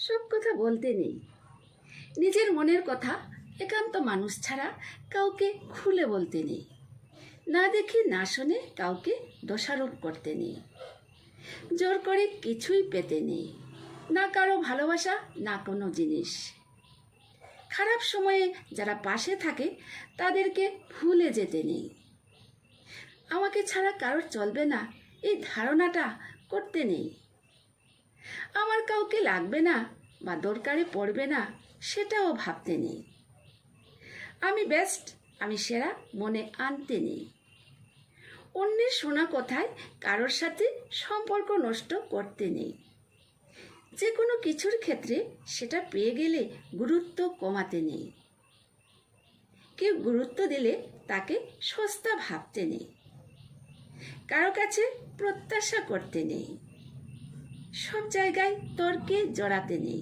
সব কথা বলতে নেই। নিজের মনের কথা একান্ত মানুষ ছাড়া কাউকে খুলে বলতে নেই। না দেখে না শুনে কাউকে দোষারোপ করতে নেই। জোর করে কিছুই পেতে নেই, না কারো ভালোবাসা, না কোনো জিনিস। খারাপ সময়ে যারা পাশে থাকে তাদেরকে ভুলে যেতে নেই। আমাকে ছাড়া কারোর চলবে না এই ধারণাটা করতে নেই। আমার কাউকে লাগবে না বা দরকারে পড়বে না সেটাও ভাবতে নেই। আমি বেস্ট, আমি সেরা মনে আনতে নেই। অন্যের শোনা কথায় কারোর সাথে সম্পর্ক নষ্ট করতে নেই। যে কোনো কিছুর ক্ষেত্রে সেটা পেয়ে গেলে গুরুত্ব কমাতে নেই। কেউ গুরুত্ব দিলে তাকে সস্তা ভাবতে নেই। কারো কাছে প্রত্যাশা করতে নেই। সব জায়গায় তর্কে জড়াতে নেই।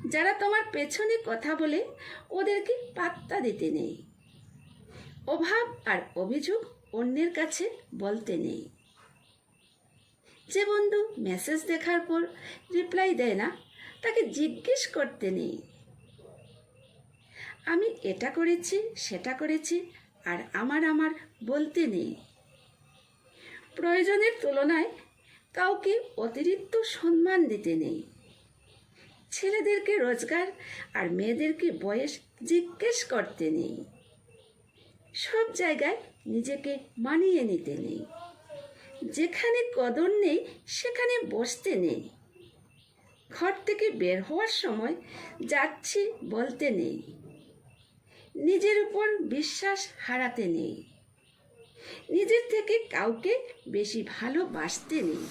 যারা তোমার পেছনে কথা বলে ওদেরকে পাত্তা দিতে নেই। অভাব আর অভিযোগ অন্যের কাছে বলতে নেই। যে বন্ধু মেসেজ দেখার পর রিপ্লাই দেয় না তাকে জিজ্ঞেস করতে নেই। আমি এটা করেছি সেটা করেছি আর আমার বলতে নেই। প্রয়োজনের তুলনায় কাউকে অতিরিক্ত সম্মান দিতে নেই। ছেলেদেরকে রোজগার আর মেয়েদেরকে বয়স জিজ্ঞেস করতে নেই। সব জায়গায় নিজেকে মানিয়ে নিতে নেই। যেখানে কদর নেই সেখানে বসতে নেই। ঘর থেকে বের হওয়ার সময় যাচ্ছি বলতে নেই। নিজের উপর বিশ্বাস হারাতে নেই। নিজের থেকে কাউকে বেশি ভালোবাসতে নেই।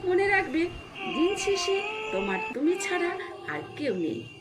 মনে রাখবে, দিন শেষে তোমার তুমি ছাড়া আর কেউ নেই।